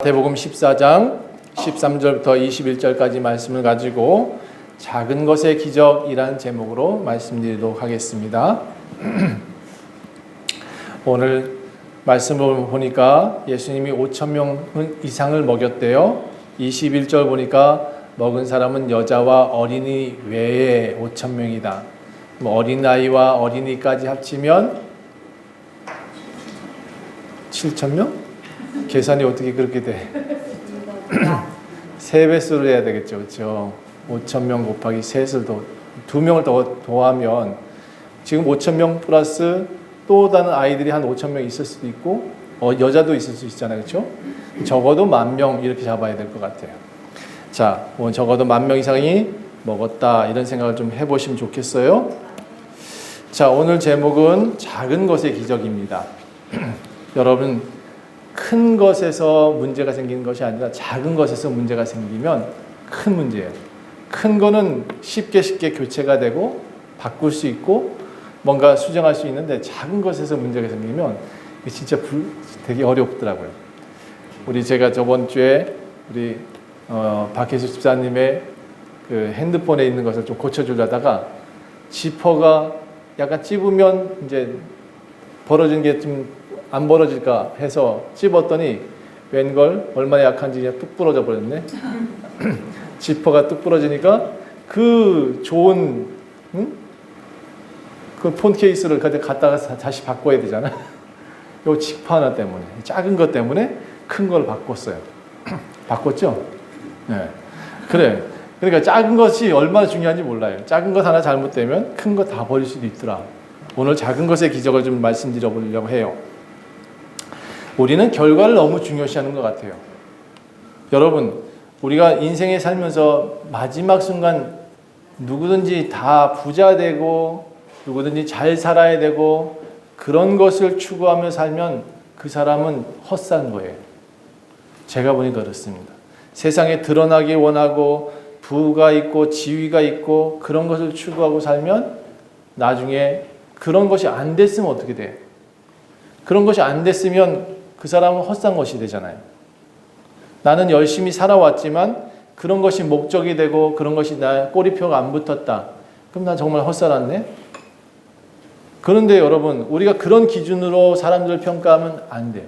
마태복음 14장 13절부터 21절까지 말씀을 가지고 작은 것의 기적이라는 제목으로 말씀드리도록 하겠습니다. 오늘 말씀을 보니까 예수님이 5,000명 이상을 먹였대요. 21절 보니까 먹은 사람은 여자와 어린이 외에 5,000명이다. 어린아이와 어린이까지 합치면 7,000명? 계산이 어떻게 그렇게 돼? 3배수를 해야 되겠죠. 그렇죠? 5,000명 곱하기 3을 더 2명을 더 더하면 지금 5,000명 플러스 또 다른 아이들이 한 5,000명 있을 수도 있고 여자도 있을 수 있잖아요. 그렇죠? 적어도 10,000명 이렇게 잡아야 될 것 같아요. 자, 적어도 10,000명 이상이 먹었다 이런 생각을 좀 해보시면 좋겠어요. 자, 오늘 제목은 작은 것의 기적입니다. 여러분 큰 것에서 문제가 생기는 것이 아니라 작은 것에서 문제가 생기면 큰 문제예요. 큰 거는 쉽게 교체가 되고 바꿀 수 있고 뭔가 수정할 수 있는데 작은 것에서 문제가 생기면 이게 진짜 되게 어렵더라고요. 제가 저번 주에 우리 박혜수 집사님의 그 핸드폰에 있는 것을 좀 고쳐주려다가 지퍼가 약간 찝으면 이제 벌어진 게 좀 안 벌어질까 해서 찝었더니 웬걸 얼마나 약한지 그냥 뚝 부러져 버렸네. 지퍼가 뚝 부러지니까 그 좋은 그 폰 케이스를 갖다가 다시 바꿔야 되잖아. 요 지퍼 하나 때문에 작은 것 때문에 큰 걸 바꿨어요. 바꿨죠? 네. 그래. 그러니까 작은 것이 얼마나 중요한지 몰라요. 작은 것 하나 잘못되면 큰 거 다 버릴 수도 있더라. 오늘 작은 것의 기적을 좀 말씀드려 보려고 해요. 우리는 결과를 너무 중요시하는 것 같아요. 여러분, 우리가 인생에 살면서 마지막 순간 누구든지 다 부자 되고 누구든지 잘 살아야 되고 그런 것을 추구하며 살면 그 사람은 헛산 거예요. 제가 보니까 그렇습니다. 세상에 드러나기 원하고 부가 있고 지위가 있고 그런 것을 추구하고 살면 나중에 그런 것이 안 됐으면 어떻게 돼요? 그런 것이 안 됐으면 그 사람은 헛산 것이 되잖아요. 나는 열심히 살아왔지만 그런 것이 목적이 되고 그런 것이 나 꼬리표가 안 붙었다. 그럼 나 정말 헛살았네? 그런데 여러분, 우리가 그런 기준으로 사람들을 평가하면 안 돼요.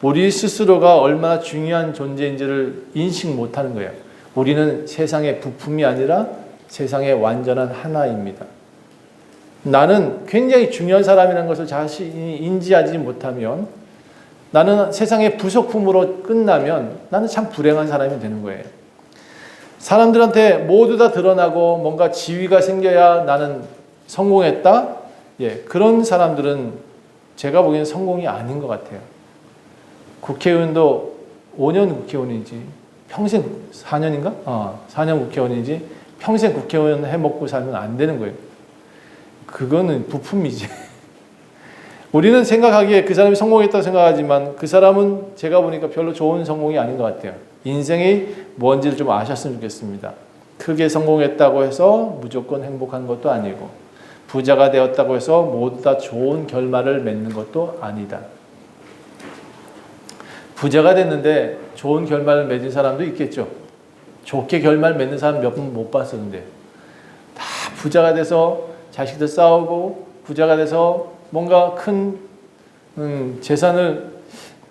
우리 스스로가 얼마나 중요한 존재인지를 인식 못하는 거예요. 우리는 세상의 부품이 아니라 세상의 완전한 하나입니다. 나는 굉장히 중요한 사람이라는 것을 자신이 인지하지 못하면 나는 세상의 부속품으로 끝나면 나는 참 불행한 사람이 되는 거예요. 사람들한테 모두 다 드러나고 뭔가 지위가 생겨야 나는 성공했다? 그런 사람들은 제가 보기에는 성공이 아닌 것 같아요. 국회의원도 5년 국회의원이지 평생 4년인가? 4년 국회의원이지 평생 국회의원 해먹고 살면 안 되는 거예요. 그거는 부품이지. 우리는 생각하기에 그 사람이 성공했다고 생각하지만 그 사람은 제가 보니까 별로 좋은 성공이 아닌 것 같아요. 인생이 뭔지를 좀 아셨으면 좋겠습니다. 크게 성공했다고 해서 무조건 행복한 것도 아니고 부자가 되었다고 해서 모두 다 좋은 결말을 맺는 것도 아니다. 부자가 됐는데 좋은 결말을 맺은 사람도 있겠죠. 좋게 결말 맺는 사람 몇 분 못 봤었는데 다 부자가 돼서 자식들 싸우고 부자가 돼서 뭔가 큰 재산을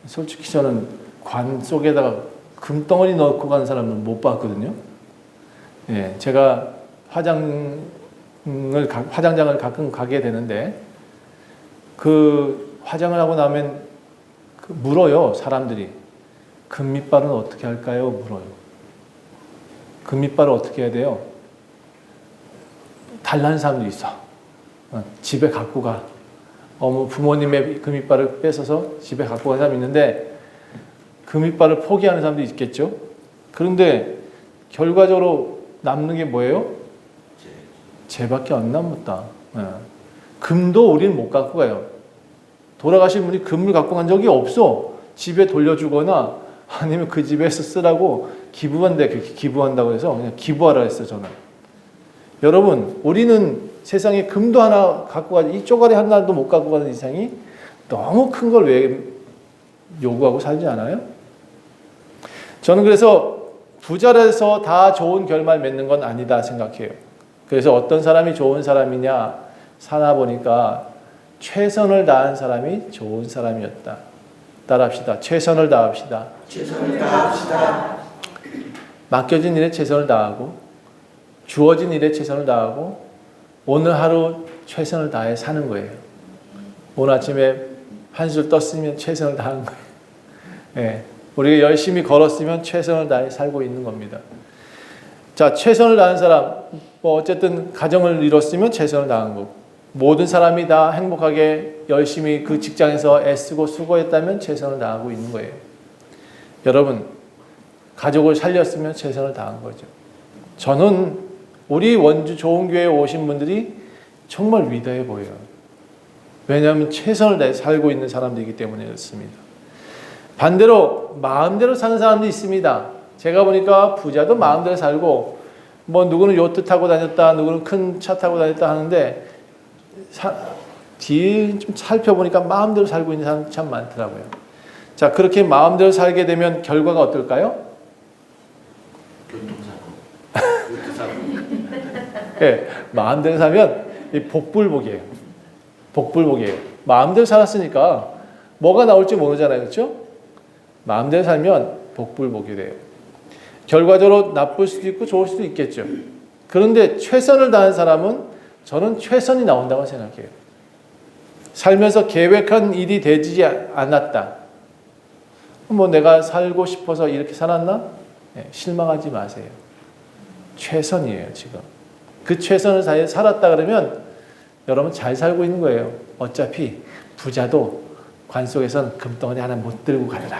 솔직히 저는 관 속에다가 금덩어리 넣고 가는 사람은 못 봤거든요. 제가 화장장을 가끔 가게 되는데 그 화장을 하고 나면 물어요. 사람들이. 금밑발은 어떻게 할까요? 물어요. 금밑발을 어떻게 해야 돼요? 달라는 사람도 있어. 집에 갖고 가. 부모님의 금이빨을 뺏어서 집에 갖고 간 사람이 있는데 금이빨을 포기하는 사람도 있겠죠. 그런데 결과적으로 남는 게 뭐예요? 재밖에 안 남았다. 금도 우리는 못 갖고 가요. 돌아가신 분이 금을 갖고 간 적이 없어. 집에 돌려주거나 아니면 그 집에서 쓰라고 기부한다고 해서 그냥 기부하라 했어요. 저는. 여러분, 우리는 세상에 금도 하나 갖고 가지 이 쪼가리 하나도 못 갖고 가는 이상이 너무 큰 걸 왜 요구하고 살지 않아요? 저는 그래서 부자라서 다 좋은 결말 맺는 건 아니다 생각해요. 그래서 어떤 사람이 좋은 사람이냐 살아보니까 최선을 다한 사람이 좋은 사람이었다. 따라합시다. 최선을 다합시다. 최선을 다합시다. 맡겨진 일에 최선을 다하고 주어진 일에 최선을 다하고 오늘 하루 최선을 다해 사는 거예요. 오늘 아침에 한술 떴으면 최선을 다한 거예요. 예, 우리가 열심히 걸었으면 최선을 다해 살고 있는 겁니다. 자, 최선을 다한 사람, 뭐 어쨌든 가정을 이뤘으면 최선을 다한 거고, 모든 사람이 다 행복하게 열심히 그 직장에서 애쓰고 수고했다면 최선을 다하고 있는 거예요. 여러분, 가족을 살렸으면 최선을 다한 거죠. 저는 우리 원주 좋은 교회에 오신 분들이 정말 위대해 보여요. 왜냐하면 최선을 다해 살고 있는 사람들이기 때문에 그렇습니다. 반대로 마음대로 사는 사람도 있습니다. 제가 보니까 부자도 마음대로 살고 뭐 누구는 요트 타고 다녔다, 누구는 큰 차 타고 다녔다 하는데 뒤에 좀 살펴보니까 마음대로 살고 있는 사람 참 많더라고요. 자, 그렇게 마음대로 살게 되면 결과가 어떨까요? 네, 마음대로 살면 복불복이에요. 복불복이에요. 마음대로 살았으니까 뭐가 나올지 모르잖아요. 그렇죠? 마음대로 살면 복불복이 돼요. 결과적으로 나쁠 수도 있고 좋을 수도 있겠죠. 그런데 최선을 다한 사람은 저는 최선이 나온다고 생각해요. 살면서 계획한 일이 되지 않았다. 뭐 내가 살고 싶어서 이렇게 살았나? 네, 실망하지 마세요. 최선이에요, 지금. 그 최선을 다해 살았다 그러면 여러분 잘 살고 있는 거예요. 어차피 부자도 관 속에선 금덩어리 하나 못 들고 가더라.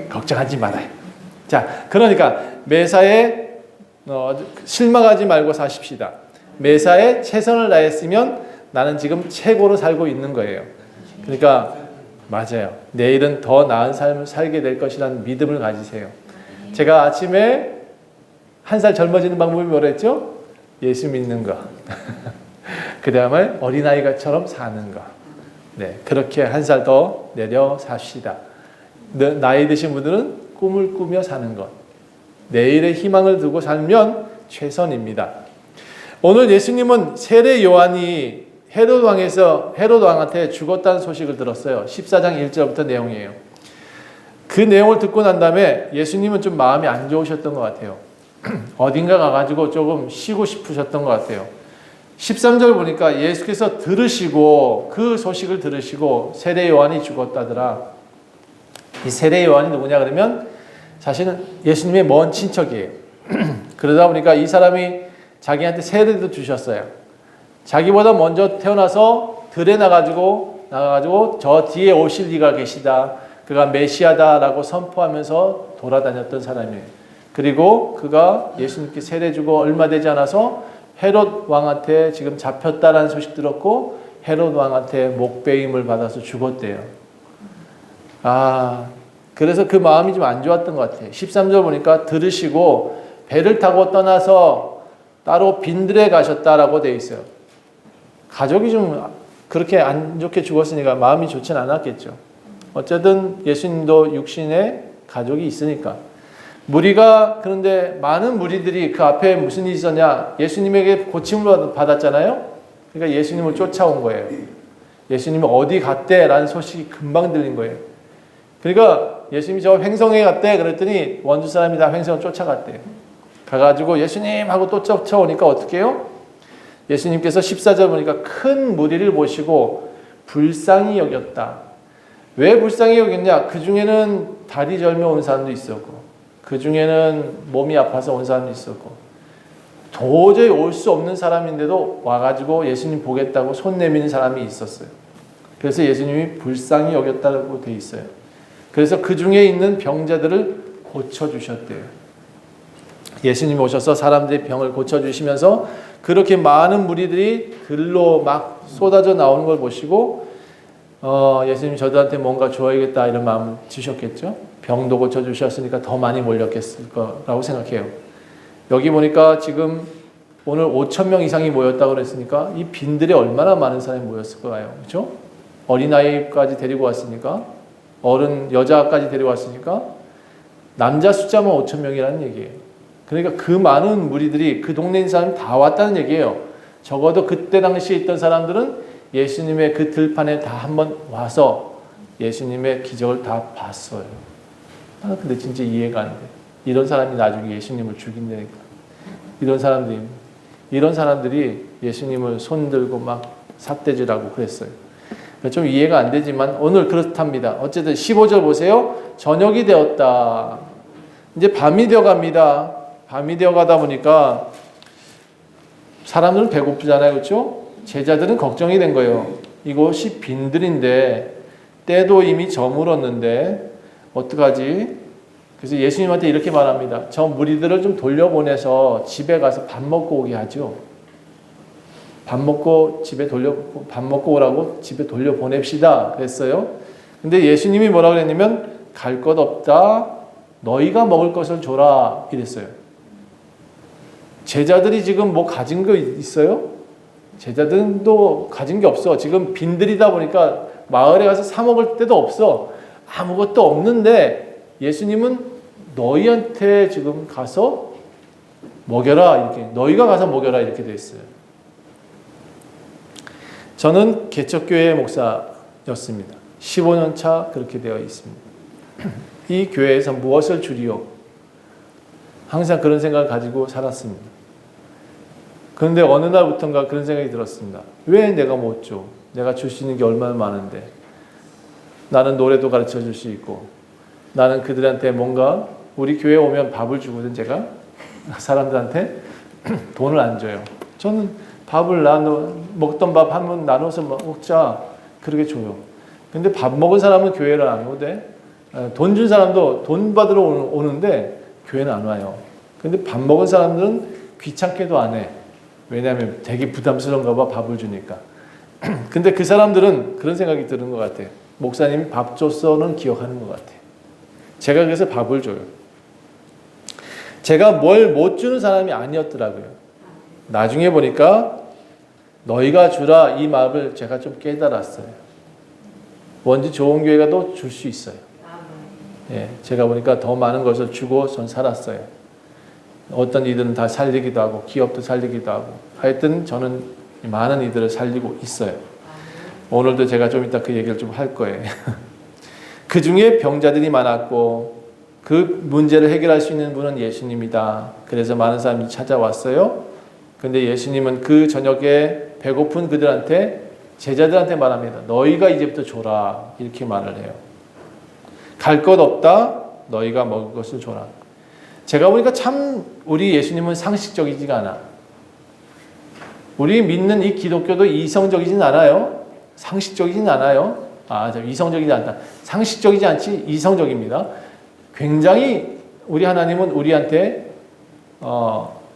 걱정하지 말아요. 자, 그러니까 매사에 실망하지 말고 사십시다. 매사에 최선을 다했으면 나는 지금 최고로 살고 있는 거예요. 그러니까 맞아요. 내일은 더 나은 삶을 살게 될 것이라는 믿음을 가지세요. 제가 아침에 한 살 젊어지는 방법이 뭐랬죠? 예수 믿는 거. 그 다음에 어린아이처럼 사는 거. 네, 그렇게 한 살 더 내려 삽시다. 나이 드신 분들은 꿈을 꾸며 사는 것. 내일의 희망을 두고 살면 최선입니다. 오늘 예수님은 세례 요한이 헤롯 왕한테 죽었다는 소식을 들었어요. 14장 1절부터 내용이에요. 그 내용을 듣고 난 다음에 예수님은 좀 마음이 안 좋으셨던 것 같아요. 어딘가 가가지고 조금 쉬고 싶으셨던 것 같아요. 13절 보니까 예수께서 들으시고 그 소식을 들으시고 세례 요한이 죽었다더라. 이 세례 요한이 누구냐 그러면 사실은 예수님의 먼 친척이에요. 그러다 보니까 이 사람이 자기한테 세례도 주셨어요. 자기보다 먼저 태어나서 들에 나가가지고 저 뒤에 오실 이가 계시다. 그가 메시아다라고 선포하면서 돌아다녔던 사람이에요. 그리고 그가 예수님께 세례 주고 얼마 되지 않아서 헤롯 왕한테 지금 잡혔다라는 소식 들었고 헤롯 왕한테 목배임을 받아서 죽었대요. 그래서 그 마음이 좀 안 좋았던 것 같아요. 13절 보니까 들으시고 배를 타고 떠나서 따로 빈들에 가셨다라고 되어 있어요. 가족이 좀 그렇게 안 좋게 죽었으니까 마음이 좋진 않았겠죠. 어쨌든 예수님도 육신에 가족이 있으니까. 그런데 많은 무리들이 그 앞에 무슨 일이 있었냐? 예수님에게 고침을 받았잖아요. 그러니까 예수님을 쫓아온 거예요. 예수님이 어디 갔대? 라는 소식이 금방 들린 거예요. 그러니까 예수님이 저 횡성에 갔대. 그랬더니 원주 사람이 다 횡성을 쫓아갔대요. 가가지고 예수님 하고 또 쫓아오니까 어떻게 해요? 예수님께서 14절 보니까 큰 무리를 보시고 불쌍히 여겼다. 왜 불쌍히 여겼냐? 그 중에는 다리 절며 온 사람도 있었고 그 중에는 몸이 아파서 온 사람도 있었고 도저히 올 수 없는 사람인데도 와가지고 예수님 보겠다고 손 내미는 사람이 있었어요. 그래서 예수님이 불쌍히 여겼다고 돼 있어요. 그래서 그 중에 있는 병자들을 고쳐주셨대요. 예수님 오셔서 사람들의 병을 고쳐주시면서 그렇게 많은 무리들이 들로 막 쏟아져 나오는 걸 보시고 예수님 저들한테 뭔가 줘야겠다 이런 마음을 주셨겠죠. 병도 고쳐주셨으니까 더 많이 몰렸겠을 거라고 생각해요. 여기 보니까 지금 오늘 5,000명 이상이 모였다고 그랬으니까 이 빈들에 얼마나 많은 사람이 모였을 거예요. 그렇죠? 어린아이까지 데리고 왔으니까 어른 여자까지 데리고 왔으니까 남자 숫자만 5천 명이라는 얘기예요. 그러니까 그 많은 무리들이 그 동네 있는 사람이 다 왔다는 얘기예요. 적어도 그때 당시에 있던 사람들은 예수님의 그 들판에 다 한번 와서 예수님의 기적을 다 봤어요. 근데 진짜 이해가 안 돼. 이런 사람이 나중에 예수님을 죽인다니까. 이런 사람들이 예수님을 손들고 막 삿대질하고 그랬어요. 좀 이해가 안 되지만 오늘 그렇답니다. 어쨌든 15절 보세요. 저녁이 되었다. 이제 밤이 되어 갑니다. 밤이 되어 가다 보니까 사람들은 배고프잖아요. 그렇죠? 제자들은 걱정이 된 거예요. 이곳이 빈들인데 때도 이미 저물었는데 어떡하지? 그래서 예수님한테 이렇게 말합니다. 저 무리들을 좀 돌려보내서 집에 가서 밥 먹고 오게 하죠. 밥 먹고 오라고 집에 돌려보냅시다 그랬어요. 근데 예수님이 뭐라고 그랬냐면 갈 것 없다. 너희가 먹을 것을 줘라 이랬어요. 제자들이 지금 뭐 가진 거 있어요? 제자들도 가진 게 없어. 지금 빈들이다 보니까 마을에 가서 사 먹을 데도 없어. 아무것도 없는데 예수님은 너희한테 지금 가서 먹여라 이렇게, 너희가 가서 먹여라 이렇게 돼 있어요. 저는 개척교회 목사였습니다. 15년 차 그렇게 되어 있습니다. 이 교회에서 무엇을 주리요? 항상 그런 생각을 가지고 살았습니다. 그런데 어느 날부터인가 그런 생각이 들었습니다. 왜 내가 못 줘? 내가 줄 수 있는 게 얼마나 많은데. 나는 노래도 가르쳐 줄 수 있고, 나는 그들한테 뭔가, 우리 교회에 오면 밥을 주거든 제가. 사람들한테 돈을 안 줘요. 저는 밥을 먹던 밥 한 번 나눠서 먹자 그렇게 줘요. 근데 밥 먹은 사람은 교회를 안 오대. 돈 준 사람도 돈 받으러 오는데 교회는 안 와요. 근데 밥 먹은 사람들은 귀찮게도 안 해. 왜냐하면 되게 부담스러운가 봐, 밥을 주니까. 근데 그 사람들은 그런 생각이 드는 것 같아요. 목사님이 밥 줬어는 기억하는 것 같아요. 제가 그래서 밥을 줘요. 제가 뭘 못 주는 사람이 아니었더라고요. 나중에 보니까 너희가 주라 이 말을 제가 좀 깨달았어요. 뭔지 좋은 교회가 또 줄 수 있어요. 예, 제가 보니까 더 많은 것을 주고 전 살았어요. 어떤 이들은 다 살리기도 하고 기업도 살리기도 하고 하여튼 저는 많은 이들을 살리고 있어요. 오늘도 제가 좀 이따 그 얘기를 좀 할 거예요. 그 중에 병자들이 많았고 그 문제를 해결할 수 있는 분은 예수님이다. 그래서 많은 사람이 찾아왔어요. 근데 예수님은 그 저녁에 배고픈 그들한테, 제자들한테 말합니다. 너희가 이제부터 줘라 이렇게 말을 해요. 갈 것 없다. 너희가 먹을 것을 줘라. 제가 보니까 참 우리 예수님은 상식적이지가 않아. 우리 믿는 이 기독교도 이성적이진 않아요. 상식적이진 않아요. 이성적이지 않다. 상식적이지 않지 이성적입니다. 굉장히 우리 하나님은 우리한테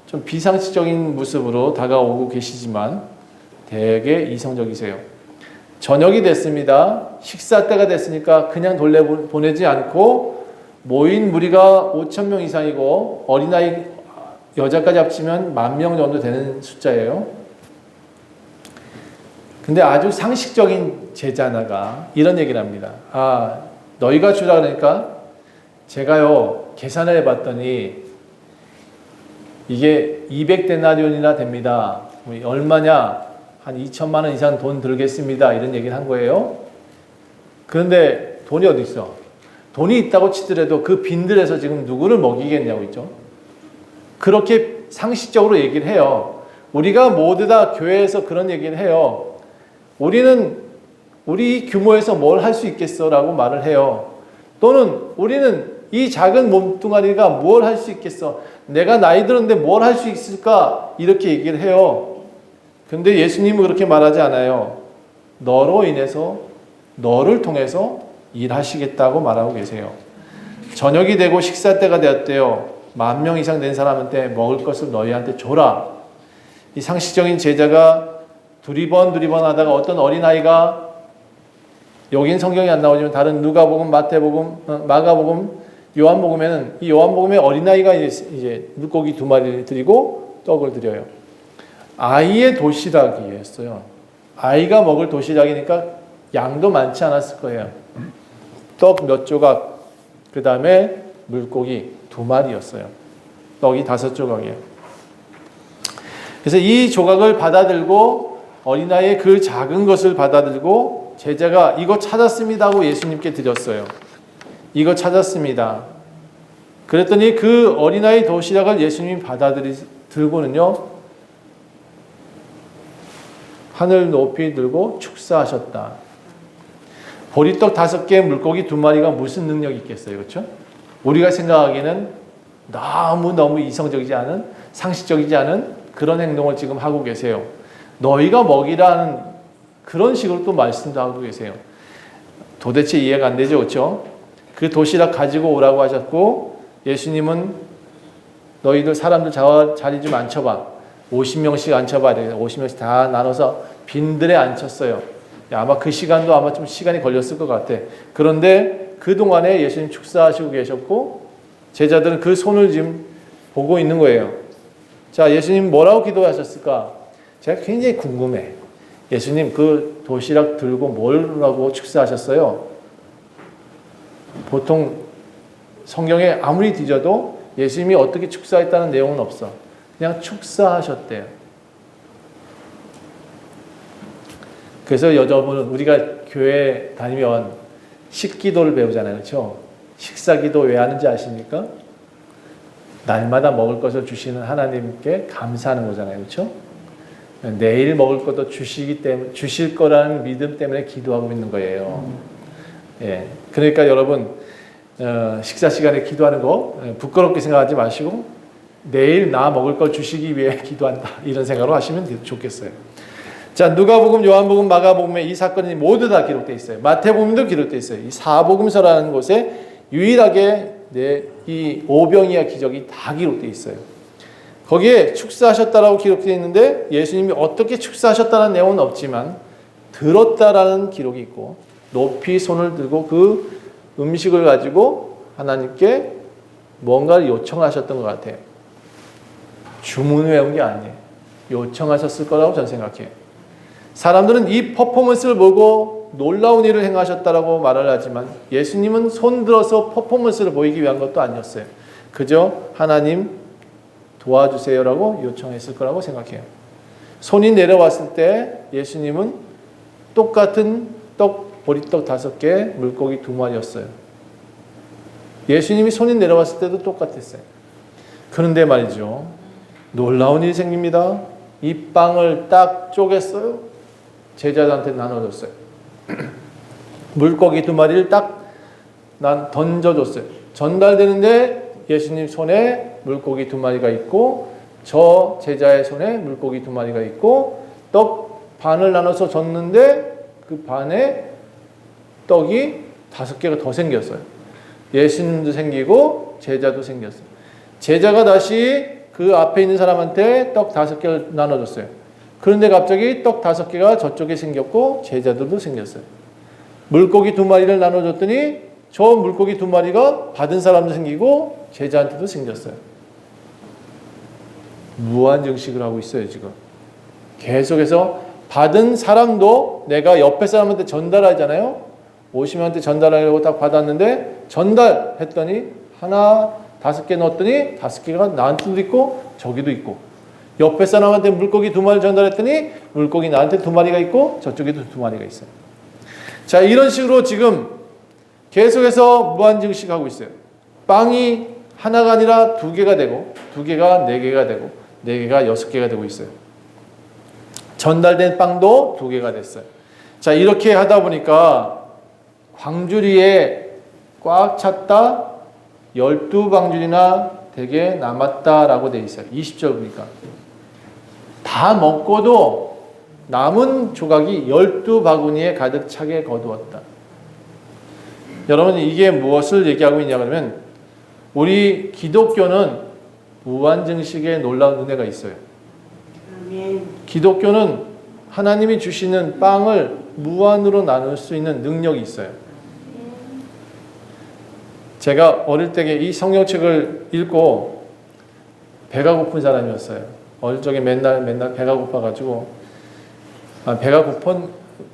좀 비상식적인 모습으로 다가오고 계시지만 되게 이성적이세요. 저녁이 됐습니다. 식사 때가 됐으니까 그냥 돌려보내지 않고 모인 무리가 5천 명 이상이고 어린아이 여자까지 합치면 10,000명 정도 되는 숫자예요. 근데 아주 상식적인 제자 하나가 이런 얘기를 합니다. 너희가 주라 그러니까 제가요 계산을 해봤더니 이게 200데나리온이나 됩니다. 얼마냐? 한 2천만 원 이상 돈 들겠습니다. 이런 얘기를 한 거예요. 그런데 돈이 어디 있어? 돈이 있다고 치더라도 그 빈들에서 지금 누구를 먹이겠냐고 있죠. 그렇게 상식적으로 얘기를 해요. 우리가 모두 다 교회에서 그런 얘기를 해요. 우리는 우리 규모에서 뭘 할 수 있겠어? 라고 말을 해요. 또는 우리는 이 작은 몸뚱아리가 뭘 할 수 있겠어? 내가 나이 들었는데 뭘 할 수 있을까? 이렇게 얘기를 해요. 근데 예수님은 그렇게 말하지 않아요. 너로 인해서, 너를 통해서 일하시겠다고 말하고 계세요. 저녁이 되고 식사 때가 되었대요. 10,000명 이상 된 사람한테 먹을 것을 너희한테 줘라. 이 상식적인 제자가 두리번 하다가 어떤 어린아이가, 여긴 성경이 안 나오지만 다른 누가복음, 마태복음, 마가복음, 요한복음에는 이 요한복음에 어린아이가 이제 물고기 2마리를 드리고 떡을 드려요. 아이의 도시락이었어요. 아이가 먹을 도시락이니까 양도 많지 않았을 거예요. 떡 몇 조각, 그 다음에 물고기 2마리였어요. 떡이 5조각이에요. 그래서 이 조각을 받아들고 어린아이의 그 작은 것을 받아들고 제자가 이거 찾았습니다 하고 예수님께 드렸어요. 이거 찾았습니다. 그랬더니 그 어린아이 도시락을 예수님이 들고는요, 하늘 높이 들고 축사하셨다. 보리떡 5개, 물고기 2마리가 무슨 능력이 있겠어요? 그렇죠? 우리가 생각하기에는 너무 이성적이지 않은, 상식적이지 않은 그런 행동을 지금 하고 계세요. 너희가 먹이라는 그런 식으로 또 말씀도 하고 계세요. 도대체 이해가 안 되죠, 그렇죠? 그 도시락 가지고 오라고 하셨고, 예수님은 너희들 사람들 자리 좀 앉혀봐. 50명씩 앉혀봐야 되겠다. 50명씩 다 나눠서 빈들에 앉혔어요. 아마 그 시간도 아마 좀 시간이 걸렸을 것 같아. 그런데 그동안에 예수님 축사하시고 계셨고, 제자들은 그 손을 지금 보고 있는 거예요. 자, 예수님 뭐라고 기도하셨을까? 제가 굉장히 궁금해. 예수님 그 도시락 들고 뭐라고 축사하셨어요? 보통 성경에 아무리 뒤져도 예수님이 어떻게 축사했다는 내용은 없어. 그냥 축사하셨대요. 그래서 여러분, 우리가 교회 다니면 식기도를 배우잖아요. 그렇죠? 식사기도 왜 하는지 아십니까? 날마다 먹을 것을 주시는 하나님께 감사하는 거잖아요. 그렇죠? 내일 먹을 것도 주실 거라는 믿음 때문에 기도하고 있는 거예요. 예. 그러니까 여러분, 식사 시간에 기도하는 거 부끄럽게 생각하지 마시고 내일 나 먹을 걸 주시기 위해 기도한다. 이런 생각으로 하시면 좋겠어요. 자, 누가복음, 요한복음, 마가복음에 이 사건이 모두 다 기록되어 있어요. 마태복음도 기록되어 있어요. 이 사복음서라는 곳에 유일하게 이 오병이어 기적이 다 기록되어 있어요. 거기에 축사하셨다라고 기록되어 있는데 예수님이 어떻게 축사하셨다는 내용은 없지만 들었다라는 기록이 있고 높이 손을 들고 그 음식을 가지고 하나님께 뭔가를 요청하셨던 것 같아요. 주문 외운 게 아니에요. 요청하셨을 거라고 저는 생각해요. 사람들은 이 퍼포먼스를 보고 놀라운 일을 행하셨다라고 말을 하지만 예수님은 손 들어서 퍼포먼스를 보이기 위한 것도 아니었어요. 그저 하나님 도와주세요라고 요청했을 거라고 생각해요. 손이 내려왔을 때 예수님은 똑같은 보리떡 5개, 물고기 2마리였어요. 예수님이 손이 내려왔을 때도 똑같았어요. 그런데 말이죠, 놀라운 일이 생깁니다. 이 빵을 딱 쪼갰어요. 제자들한테 나눠줬어요. 물고기 2마리를 딱 던져줬어요. 전달되는데 예수님 손에 물고기 2마리가 있고 저 제자의 손에 물고기 2마리가 있고 떡 반을 나눠서 줬는데 그 반에 떡이 5개가 더 생겼어요. 예수님도 생기고 제자도 생겼어요. 제자가 다시 그 앞에 있는 사람한테 떡 5개를 나눠줬어요. 그런데 갑자기 떡 5개가 저쪽에 생겼고 제자들도 생겼어요. 물고기 2마리를 나눠줬더니 저 물고기 2마리가 받은 사람도 생기고 제자한테도 생겼어요. 무한증식을 하고 있어요, 지금. 계속해서 받은 사람도 내가 옆에 사람한테 전달하잖아요. 50명한테 전달하려고 딱 받았는데 전달했더니 하나 5개 넣었더니 5개가 나한테도 있고 저기도 있고 옆에 사람한테 물고기 2마리 전달했더니 물고기 나한테 2마리가 있고 저쪽에도 2마리가 있어요. 자, 이런 식으로 지금 계속해서 무한증식하고 있어요. 빵이 하나가 아니라 2개가 되고 2개가 4개가 되고 4개가 6개가 되고 있어요. 전달된 빵도 2개가 됐어요. 자, 이렇게 하다 보니까 광주리에 꽉 찼다 12방줄이나 되게 남았다라고 돼 있어요. 20절 보니까. 다 먹고도 남은 조각이 12바구니에 가득 차게 거두었다. 여러분, 이게 무엇을 얘기하고 있냐 그러면 우리 기독교는 무한증식의 놀라운 은혜가 있어요. 기독교는 하나님이 주시는 빵을 무한으로 나눌 수 있는 능력이 있어요. 제가 어릴 때 이 성경책을 읽고 배가 고픈 사람이었어요. 어릴 적에 맨날 배가 고파가지고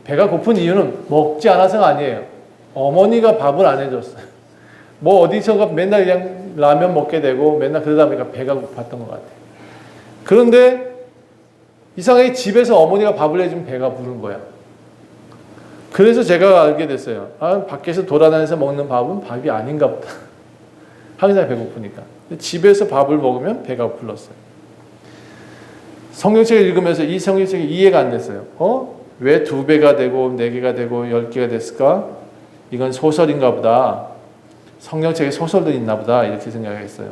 배가 고픈 이유는 먹지 않아서가 아니에요. 어머니가 밥을 안 해줬어요. 뭐 어디선가 맨날 그냥 라면 먹게 되고 맨날 그러다 보니까 배가 고팠던 것 같아요. 그런데 이상하게 집에서 어머니가 밥을 해주면 배가 부른 거야. 그래서 제가 알게 됐어요. 아, 밖에서 돌아다니면서 먹는 밥은 밥이 아닌가 보다. 항상 배고프니까. 집에서 밥을 먹으면 배가 불렀어요. 성경책을 읽으면서 이 성경책이 이해가 안 됐어요. 왜 2배가 되고 4개가 되고 10개가 됐을까? 이건 소설인가 보다. 성경책에 소설도 있나 보다. 이렇게 생각했어요.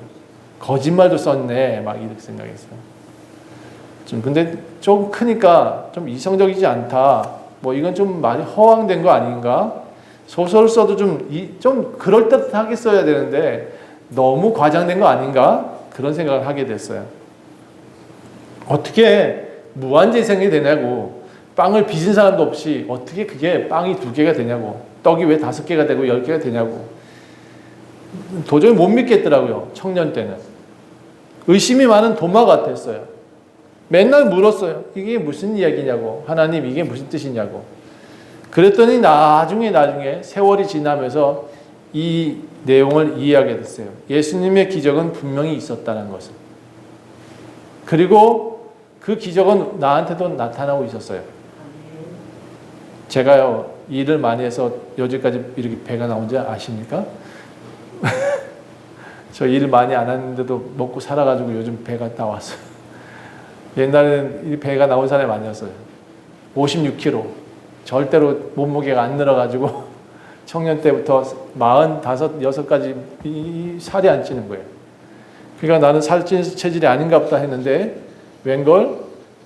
거짓말도 썼네. 막 이렇게 생각했어요. 근데 좀 크니까 좀 이성적이지 않다. 뭐 이건 좀 많이 허황된 거 아닌가? 소설 써도 좀 그럴듯하게 써야 되는데 너무 과장된 거 아닌가? 그런 생각을 하게 됐어요. 어떻게 무한재생이 되냐고. 빵을 빚은 사람도 없이 어떻게 그게 빵이 2개가 되냐고. 떡이 왜 5개가 되고 10개가 되냐고. 도저히 못 믿겠더라고요. 청년 때는. 의심이 많은 도마 같았어요. 맨날 물었어요. 이게 무슨 이야기냐고. 하나님 이게 무슨 뜻이냐고. 그랬더니 나중에 세월이 지나면서 이 내용을 이해하게 됐어요. 예수님의 기적은 분명히 있었다는 것을. 그리고 그 기적은 나한테도 나타나고 있었어요. 제가요, 일을 많이 해서 여기까지 이렇게 배가 나온지 아십니까? 저 일 많이 안 하는데도 먹고 살아가지고 요즘 배가 나왔어요. 옛날에는 이 배가 나온 사람이 아니었어요. 56kg. 절대로 몸무게가 안 늘어가지고 청년 때부터 45, 6까지 이 살이 안 찌는 거예요. 그러니까 나는 살찐 체질이 아닌가 보다 했는데 웬걸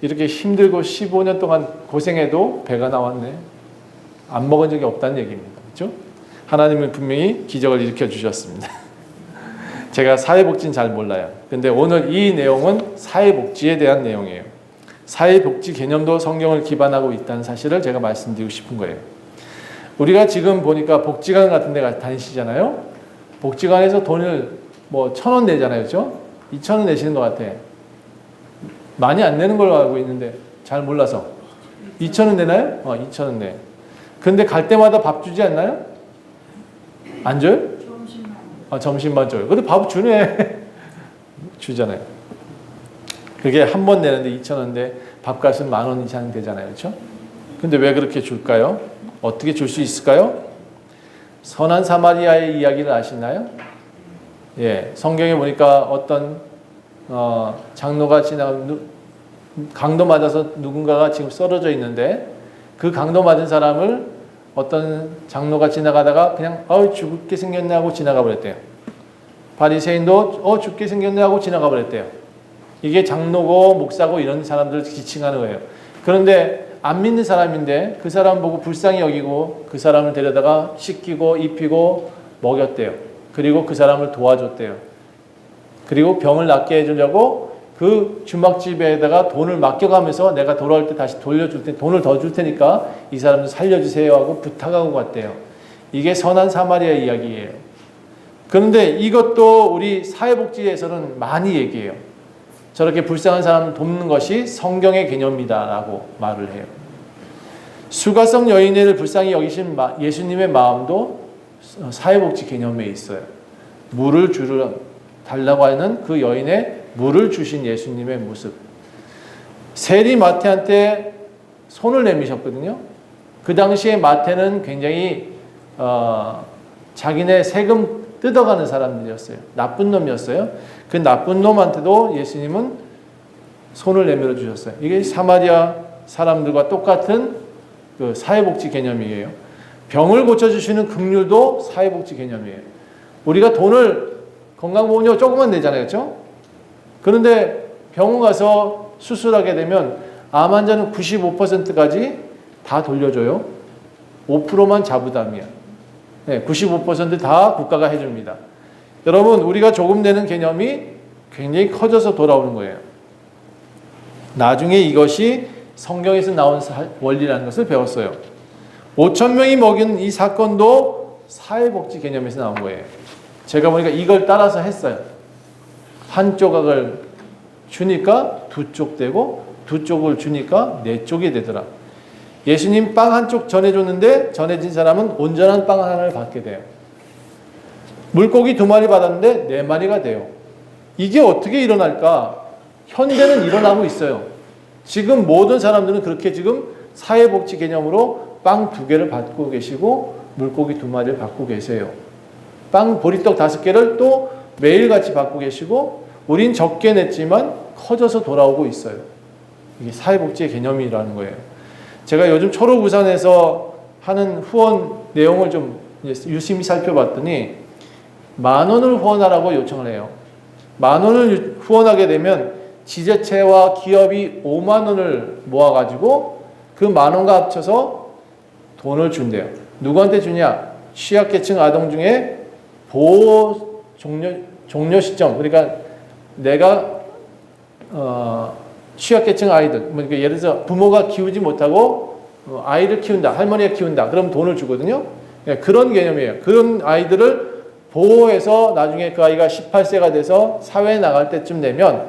이렇게 힘들고 15년 동안 고생해도 배가 나왔네. 안 먹은 적이 없다는 얘기입니다. 그렇죠? 하나님은 분명히 기적을 일으켜 주셨습니다. 제가 사회복지는 잘 몰라요. 근데 오늘 이 내용은 사회복지에 대한 내용이에요. 사회복지 개념도 성경을 기반하고 있다는 사실을 제가 말씀드리고 싶은 거예요. 우리가 지금 보니까 복지관 같은 데 다니시잖아요. 복지관에서 돈을 뭐 1,000원 내잖아요. 그렇죠? 2,000원 내시는 것 같아. 많이 안 내는 걸로 알고 있는데 잘 몰라서. 2,000원 내나요? 2,000원 내. 근데 갈 때마다 밥 주지 않나요? 안 줘요? 점심만 줘요. 근데 밥 주네. 주잖아요. 그게 한 번 내는데 2,000원인데 밥값은 10,000원 이상 되잖아요. 그렇죠? 근데 왜 그렇게 줄까요? 어떻게 줄 수 있을까요? 선한 사마리아의 이야기를 아시나요? 예, 성경에 보니까 어떤 장로가 강도 맞아서 누군가가 지금 쓰러져 있는데 그 강도 맞은 사람을 어떤 장로가 지나가다가 그냥 죽게 생겼네 하고 지나가 버렸대요. 바리새인도 죽게 생겼네 하고 지나가 버렸대요. 이게 장로고 목사고 이런 사람들을 지칭하는 거예요. 그런데 안 믿는 사람인데 그 사람 보고 불쌍히 여기고 그 사람을 데려다가 씻기고 입히고 먹였대요. 그리고 그 사람을 도와줬대요. 그리고 병을 낫게 해주려고 그 주막집에다가 돈을 맡겨가면서 내가 돌아올 때 다시 돌려줄 때 돈을 더 줄 테니까 이 사람을 살려주세요 하고 부탁하고 갔대요. 이게 선한 사마리아 이야기예요. 그런데 이것도 우리 사회복지에서는 많이 얘기해요. 저렇게 불쌍한 사람을 돕는 것이 성경의 개념이다라고 말을 해요. 수가성 여인을 불쌍히 여기신 예수님의 마음도 사회복지 개념에 있어요. 물을 달라고 하는 그 여인의 물을 주신 예수님의 모습. 세리 마태한테 손을 내미셨거든요. 그 당시에 마태는 굉장히 자기네 세금 뜯어가는 사람들이었어요. 나쁜 놈이었어요. 그 나쁜 놈한테도 예수님은 손을 내밀어 주셨어요. 이게 사마리아 사람들과 똑같은 그 사회복지 개념이에요. 병을 고쳐주시는 긍휼도 사회복지 개념이에요. 우리가 돈을 건강보험료 조금만 내잖아요. 그렇죠? 그런데 병원 가서 수술하게 되면 암 환자는 95%까지 다 돌려줘요. 5%만 자부담이야. 네, 95%다 국가가 해줍니다. 여러분, 우리가 조금 내는 개념이 굉장히 커져서 돌아오는 거예요. 나중에 이것이 성경에서 나온 원리라는 것을 배웠어요. 5,000명이 먹인 이 사건도 사회복지 개념에서 나온 거예요. 제가 보니까 이걸 따라서 했어요. 한 조각을 주니까 2쪽 되고 2쪽을 주니까 4쪽이 되더라. 예수님 빵 한 쪽 전해줬는데 전해진 사람은 온전한 빵 하나를 받게 돼요. 물고기 2마리 받았는데 4마리가 돼요. 이게 어떻게 일어날까? 현대는 일어나고 있어요. 지금 모든 사람들은 그렇게 지금 사회복지 개념으로 빵 2개를 받고 계시고 물고기 2마리를 받고 계세요. 빵 보리떡 5개를 또 매일같이 받고 계시고 우린 적게 냈지만 커져서 돌아오고 있어요. 이게 사회복지의 개념이라는 거예요. 제가 요즘 초록우산에서 하는 후원 내용을 좀 유심히 살펴봤더니 10,000원을 후원하라고 요청을 해요. 10,000원을 후원하게 되면 지자체와 기업이 50,000원을 모아가지고 그 10,000원과 합쳐서 돈을 준대요. 누구한테 주냐? 취약계층 아동 중에 보호 종료 시점, 그러니까 내가 취약계층 아이들, 그러니까 예를 들어서 부모가 키우지 못하고 아이를 키운다, 할머니가 키운다, 그럼 돈을 주거든요. 그런 개념이에요. 그런 아이들을 보호해서 나중에 그 아이가 18세가 돼서 사회에 나갈 때쯤 되면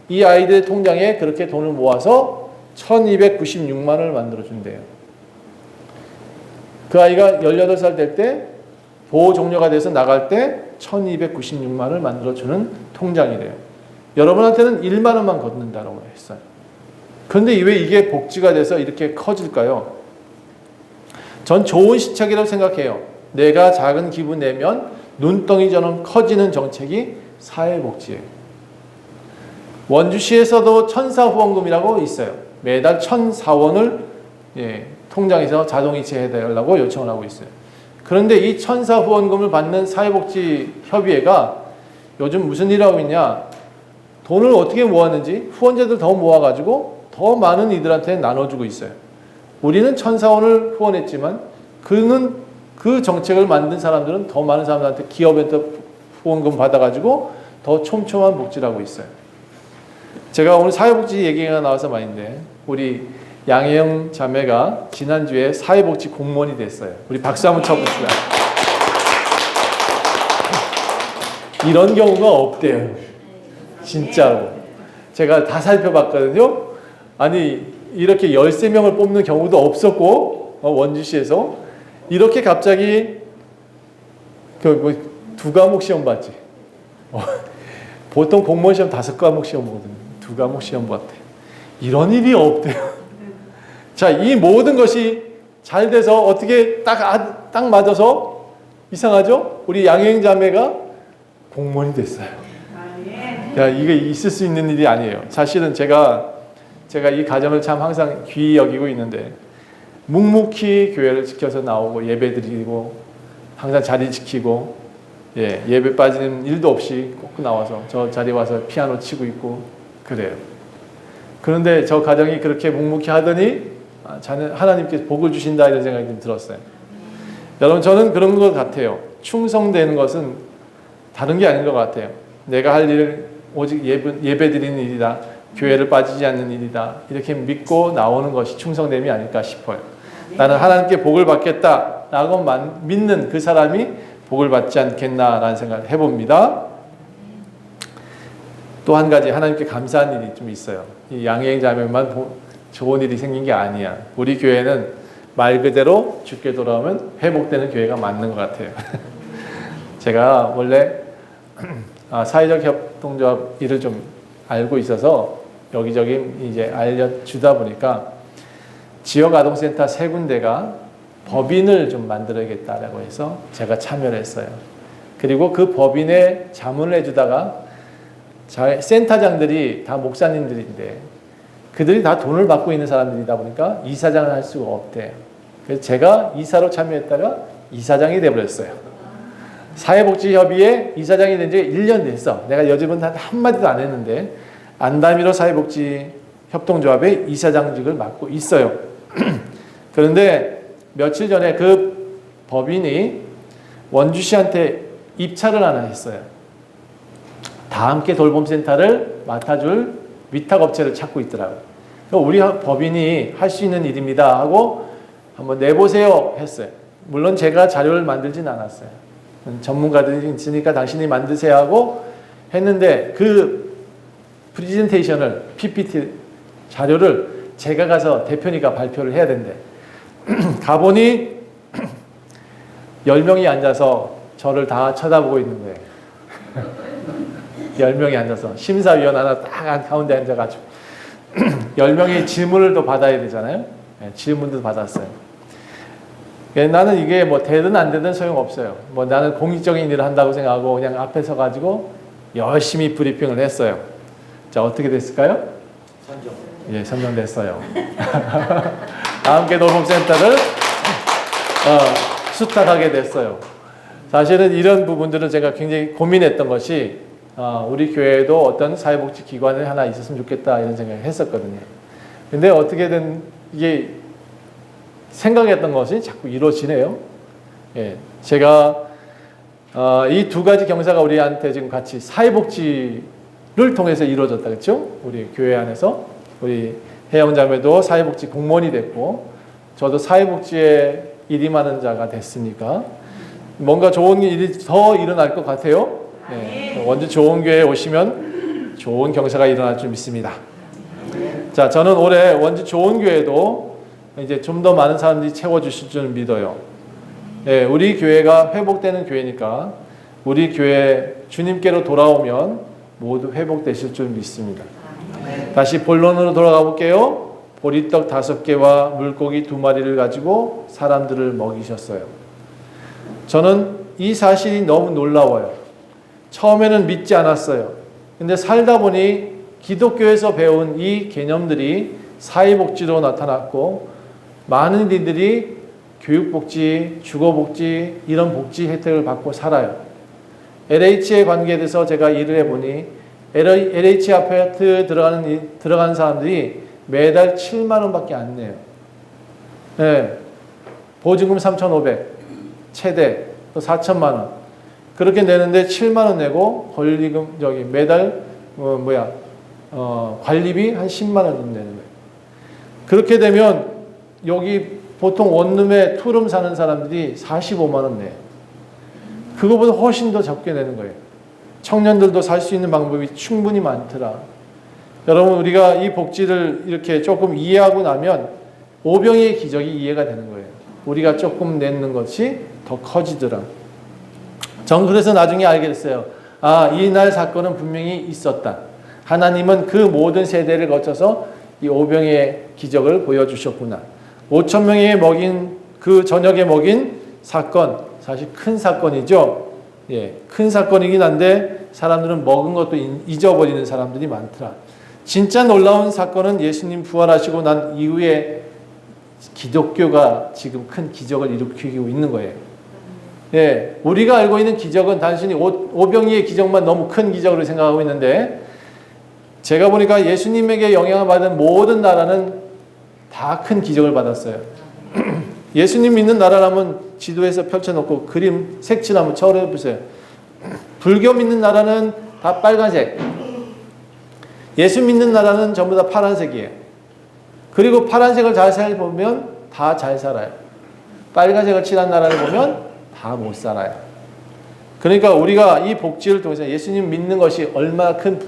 이 아이들의 통장에 그렇게 돈을 모아서 1,296만 원을 만들어준대요. 그 아이가 18살 될 때 보호 종료가 돼서 나갈 때 1,296만 원을 만들어주는 통장이래요. 여러분한테는 1만 원만 걷는다고 했어요. 그런데 왜 이게 복지가 돼서 이렇게 커질까요? 전 좋은 시책이라고 생각해요. 내가 작은 기부 내면 눈덩이처럼 커지는 정책이 사회복지예요. 원주시에서도 천사후원금이라고 있어요. 매달 1,004원을 통장에서 자동이체해달라고 요청을 하고 있어요. 그런데 이 천사후원금을 받는 사회복지협의회가 요즘 무슨 일을 하고 있냐? 돈을 어떻게 모았는지 후원자들 더 모아가지고 더 많은 이들한테 나눠주고 있어요. 우리는 1,004원을 후원했지만 그 정책을 만든 사람들은 더 많은 사람들한테 기업한테 후원금 받아가지고 더 촘촘한 복지를 하고 있어요. 제가 오늘 사회복지 얘기가 나와서 말인데 우리 양혜영 자매가 지난주에 사회복지 공무원이 됐어요. 우리 박수 한번 쳐봅시다. 이런 경우가 없대요. 진짜로. 제가 다 살펴봤거든요. 아니 이렇게 13명을 뽑는 경우도 없었고 원주시에서 이렇게 갑자기 2과목 시험 봤지. 보통 공무원 시험 5과목 시험 보거든요. 2과목 시험 봤대. 이런 일이 없대요. 자, 이 모든 것이 잘 돼서 어떻게 딱 맞아서 이상하죠? 우리 양혜영 자매가 공무원이 됐어요. 야, 이게 있을 수 있는 일이 아니에요. 사실은 제가 이 가정을 참 항상 귀히 여기고 있는데 묵묵히 교회를 지켜서 나오고 예배 드리고 항상 자리 지키고 예배 빠지는 일도 없이 꼭 나와서 저 자리에 와서 피아노 치고 있고 그래요. 그런데 저 가정이 그렇게 묵묵히 하더니 자는 하나님께서 복을 주신다 이런 생각이 좀 들었어요. 여러분 저는 그런 것 같아요. 충성되는 것은 다른 게 아닌 것 같아요. 내가 할 일은 오직 예배 드리는 일이다. 교회를 빠지지 않는 일이다. 이렇게 믿고 나오는 것이 충성됨이 아닐까 싶어요. 나는 하나님께 복을 받겠다라고 믿는 그 사람이 복을 받지 않겠나라는 생각을 해봅니다. 또 한 가지 하나님께 감사한 일이 좀 있어요. 이 양혜영 자매만 좋은 일이 생긴 게 아니야. 우리 교회는 말 그대로 죽게 돌아오면 회복되는 교회가 맞는 것 같아요. 제가 원래 사회적 협동조합 일을 좀 알고 있어서 여기저기 이제 알려주다 보니까 지역 아동센터 3군데가 법인을 좀 만들어야겠다라고 해서 제가 참여를 했어요. 그리고 그 법인에 자문을 해주다가 센터장들이 다 목사님들인데 그들이 다 돈을 받고 있는 사람들이다 보니까 이사장을 할 수가 없대요. 그래서 제가 이사로 참여했다가 이사장이 돼버렸어요. 사회복지협의회 이사장이 된 지 1년 됐어. 내가 요즘은 한마디도 안 했는데 안다미로 사회복지협동조합의 이사장직을 맡고 있어요. 그런데 며칠 전에 그 법인이 원주시한테 입찰을 하나 했어요. 다 함께 돌봄센터를 맡아줄 위탁업체를 찾고 있더라고요. 우리 법인이 할 수 있는 일입니다 하고 한번 내보세요 했어요. 물론 제가 자료를 만들진 않았어요. 전문가들이 있으니까 당신이 만드세요 하고 했는데 그 프레젠테이션을 PPT 자료를 제가 가서 대표니까 발표를 해야 된대. 가보니 10명이 앉아서 저를 다 쳐다보고 있는 거예요. 10명이 앉아서 심사위원 하나 딱 가운데 앉아가지고 10명이 질문을 또 받아야 되잖아요. 네, 질문도 받았어요. 나는 이게 뭐 되든 안 되든 소용없어요. 뭐 나는 공익적인 일을 한다고 생각하고 그냥 앞에 서가지고 열심히 브리핑을 했어요. 자, 어떻게 됐을까요? 선정. 예, 선정됐어요. 다음께 돌봄센터를 수탁하게 됐어요. 사실은 이런 부분들은 제가 굉장히 고민했던 것이 우리 교회에도 어떤 사회복지 기관이 하나 있었으면 좋겠다 이런 생각을 했었거든요. 근데 어떻게든 이게 생각했던 것이 자꾸 이루어지네요. 예, 제가 이 두 가지 경사가 우리한테 지금 같이 사회복지를 통해서 이루어졌다, 그렇죠? 우리 교회 안에서 우리 혜영자매도 사회복지 공무원이 됐고, 저도 사회복지에 일임하는 자가 됐으니까 뭔가 좋은 일이 더 일어날 것 같아요. 예, 원주 좋은 교회에 오시면 좋은 경사가 일어날 줄 믿습니다. 자, 저는 올해 원주 좋은 교회도 이제 좀 더 많은 사람들이 채워주실 줄 믿어요. 예, 우리 교회가 회복되는 교회니까 우리 교회 주님께로 돌아오면 모두 회복되실 줄 믿습니다. 다시 본론으로 돌아가 볼게요. 보리떡 5개와 물고기 2마리를 가지고 사람들을 먹이셨어요. 저는 이 사실이 너무 놀라워요. 처음에는 믿지 않았어요. 근데 살다 보니 기독교에서 배운 이 개념들이 사회복지로 나타났고, 많은 이들이 교육복지, 주거복지 이런 복지 혜택을 받고 살아요. LH에 관계돼서 제가 일을 해보니 LH 아파트 들어가는 사람들이 매달 7만 원밖에 안 내요. 네. 보증금 3,500, 최대 또 4천만 원. 그렇게 내는데 7만 원 내고 권리금 매달 관리비 한 10만 원 정도 내는 거예요. 그렇게 되면 여기 보통 원룸에 투룸 사는 사람들이 45만 원 내요. 그거보다 훨씬 더 적게 내는 거예요. 청년들도 살 수 있는 방법이 충분히 많더라. 여러분, 우리가 이 복지를 이렇게 조금 이해하고 나면 오병이의 기적이 이해가 되는 거예요. 우리가 조금 내는 것이 더 커지더라. 전 그래서 나중에 알게 됐어요. 이날 사건은 분명히 있었다. 하나님은 그 모든 세대를 거쳐서 이 오병이의 기적을 보여주셨구나. 5천 명에 먹인 그 저녁에 먹인 사건, 사실 큰 사건이죠. 예, 큰 사건이긴 한데 사람들은 먹은 것도 잊어버리는 사람들이 많더라. 진짜 놀라운 사건은 예수님 부활하시고 난 이후에 기독교가 지금 큰 기적을 일으키고 있는 거예요. 예, 우리가 알고 있는 기적은 단순히 오병이의 기적만 너무 큰 기적으로 생각하고 있는데, 제가 보니까 예수님에게 영향을 받은 모든 나라는 다 큰 기적을 받았어요. 예수님 믿는 나라라면 지도에서 펼쳐놓고 그림 색칠 한번 쳐보세요. 불교 믿는 나라는 다 빨간색, 예수 믿는 나라는 전부 다 파란색이에요. 그리고 파란색을 잘 살보면 다 잘 살아요. 빨간색을 칠한 나라를 보면 다 못 살아요. 그러니까 우리가 이 복지를 통해서 예수님 믿는 것이 얼마나 큰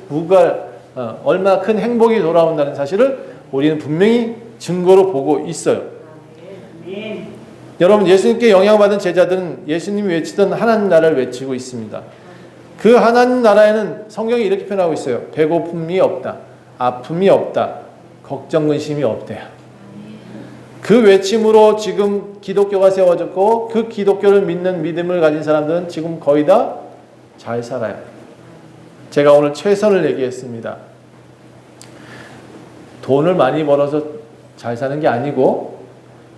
얼마나 큰 행복이 돌아온다는 사실을 우리는 분명히 증거로 보고 있어요. 여러분, 예수님께 영향받은 제자들은 예수님이 외치던 하나님 나라를 외치고 있습니다. 그 하나님 나라에는 성경이 이렇게 표현하고 있어요. 배고픔이 없다, 아픔이 없다, 걱정 근심이 없대요. 그 외침으로 지금 기독교가 세워졌고, 그 기독교를 믿는 믿음을 가진 사람들은 지금 거의 다 잘 살아요. 제가 오늘 최선을 얘기했습니다. 돈을 많이 벌어서 잘 사는 게 아니고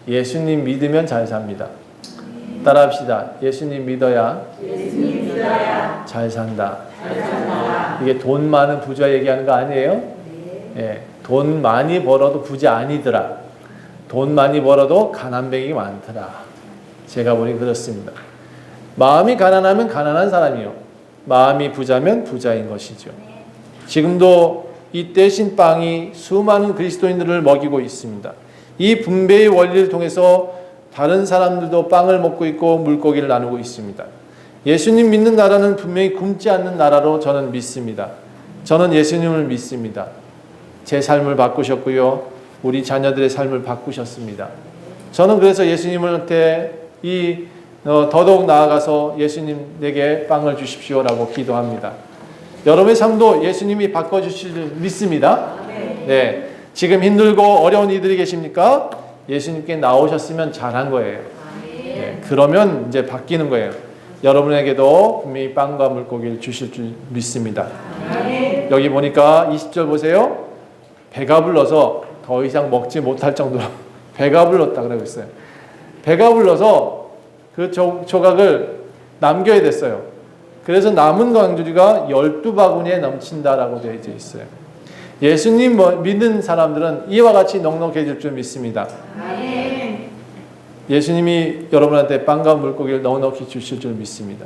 예수님 믿으면 잘 삽니다. 따라합시다. 예수님 믿어야 잘 산다. 이게 돈 많은 부자 얘기하는 거 아니에요? 예, 돈 많이 벌어도 부자 아니더라. 돈 많이 벌어도 가난뱅이 많더라. 제가 보니 그렇습니다. 마음이 가난하면 가난한 사람이요, 마음이 부자면 부자인 것이죠. 지금도 이 떼신 빵이 수많은 그리스도인들을 먹이고 있습니다. 이 분배의 원리를 통해서 다른 사람들도 빵을 먹고 있고 물고기를 나누고 있습니다. 예수님 믿는 나라는 분명히 굶지 않는 나라로 저는 믿습니다. 저는 예수님을 믿습니다. 제 삶을 바꾸셨고요, 우리 자녀들의 삶을 바꾸셨습니다. 저는 그래서 예수님한테 이 더더욱 나아가서 예수님 내게 빵을 주십시오라고 기도합니다. 여러분의 삶도 예수님이 바꿔주실 줄 믿습니다. 네, 지금 힘들고 어려운 이들이 계십니까? 예수님께 나오셨으면 잘한 거예요. 네, 그러면 이제 바뀌는 거예요. 여러분에게도 분명히 빵과 물고기를 주실 줄 믿습니다. 여기 보니까 20절 보세요. 배가 불러서 더 이상 먹지 못할 정도로 배가 불렀다 그러고 있어요. 배가 불러서 그 조각을 남겨야 됐어요. 그래서 남은 광주리가 12바구니에 넘친다라고 되어 있어요. 예수님 믿는 사람들은 이와 같이 넉넉해질 줄 믿습니다. 예수님이 여러분한테 빵과 물고기를 넉넉히 주실 줄 믿습니다.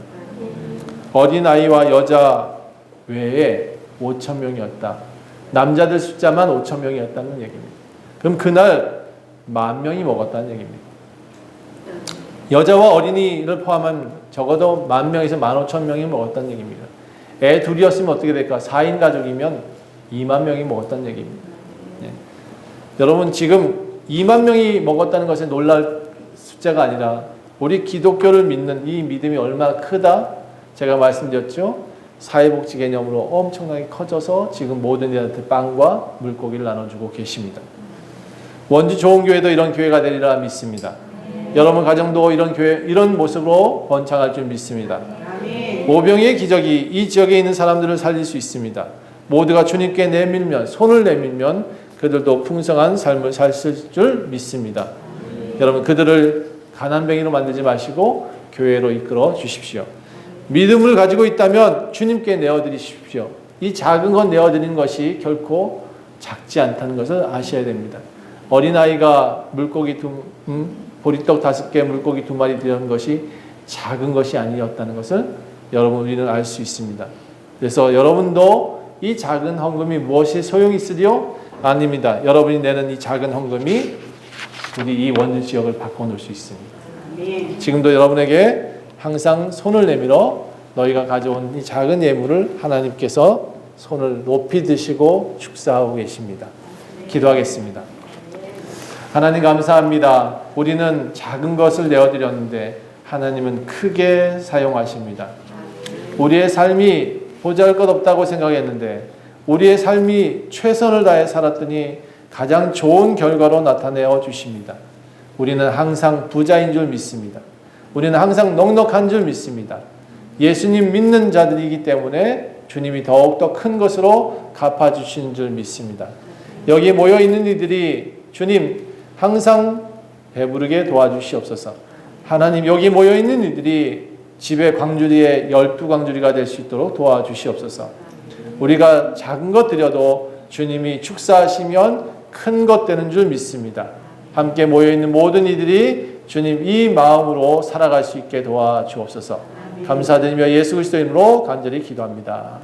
어린아이와 여자 외에 5,000명이었다. 남자들 숫자만 5,000명이었다는 얘기입니다. 그럼 그날 10,000명이 먹었다는 얘기입니다. 여자와 어린이를 포함한 적어도 10,000명에서 15,000명이 먹었다는 얘기입니다. 애 둘이었으면 어떻게 될까? 4인 가족이면 20,000명이 먹었다는 얘기입니다. 네. 여러분 지금 20,000명이 먹었다는 것에 놀랄 숫자가 아니라 우리 기독교를 믿는 이 믿음이 얼마나 크다? 제가 말씀드렸죠. 사회복지 개념으로 엄청나게 커져서 지금 모든 이들한테 빵과 물고기를 나눠주고 계십니다. 원주 좋은교회도 이런 교회가 되리라 믿습니다. 여러분 가정도 이런 교회, 이런 모습으로 번창할 줄 믿습니다. 오병이의 기적이 이 지역에 있는 사람들을 살릴 수 있습니다. 모두가 주님께 내밀면, 손을 내밀면 그들도 풍성한 삶을 살 줄 믿습니다. 여러분 그들을 가난뱅이로 만들지 마시고 교회로 이끌어 주십시오. 믿음을 가지고 있다면 주님께 내어드리십시오. 이 작은 것 내어드리는 것이 결코 작지 않다는 것을 아셔야 됩니다. 어린아이가 물고기 보리떡 5개, 물고기 2마리 드린 것이 작은 것이 아니었다는 것을 여러분 우리는 알 수 있습니다. 그래서 여러분도 이 작은 헌금이 무엇이 소용이 있으리요? 아닙니다. 여러분이 내는 이 작은 헌금이 우리 이 원주 지역을 바꿔놓을 수 있습니다. 지금도 여러분에게 항상 손을 내밀어 너희가 가져온 이 작은 예물을 하나님께서 손을 높이 드시고 축사하고 계십니다. 기도하겠습니다. 하나님 감사합니다. 우리는 작은 것을 내어드렸는데 하나님은 크게 사용하십니다. 우리의 삶이 보잘것없다고 생각했는데 우리의 삶이 최선을 다해 살았더니 가장 좋은 결과로 나타내어 주십니다. 우리는 항상 부자인 줄 믿습니다. 우리는 항상 넉넉한 줄 믿습니다. 예수님 믿는 자들이기 때문에 주님이 더욱더 큰 것으로 갚아주시는 줄 믿습니다. 여기 모여있는 이들이 주님 항상 배부르게 도와주시옵소서. 하나님 여기 모여있는 이들이 집에 광주리에 12광주리가 될 수 있도록 도와주시옵소서. 우리가 작은 것 드려도 주님이 축사하시면 큰 것 되는 줄 믿습니다. 함께 모여있는 모든 이들이 주님 이 마음으로 살아갈 수 있게 도와주옵소서. 감사드리며 예수 그리스도 이름으로 간절히 기도합니다.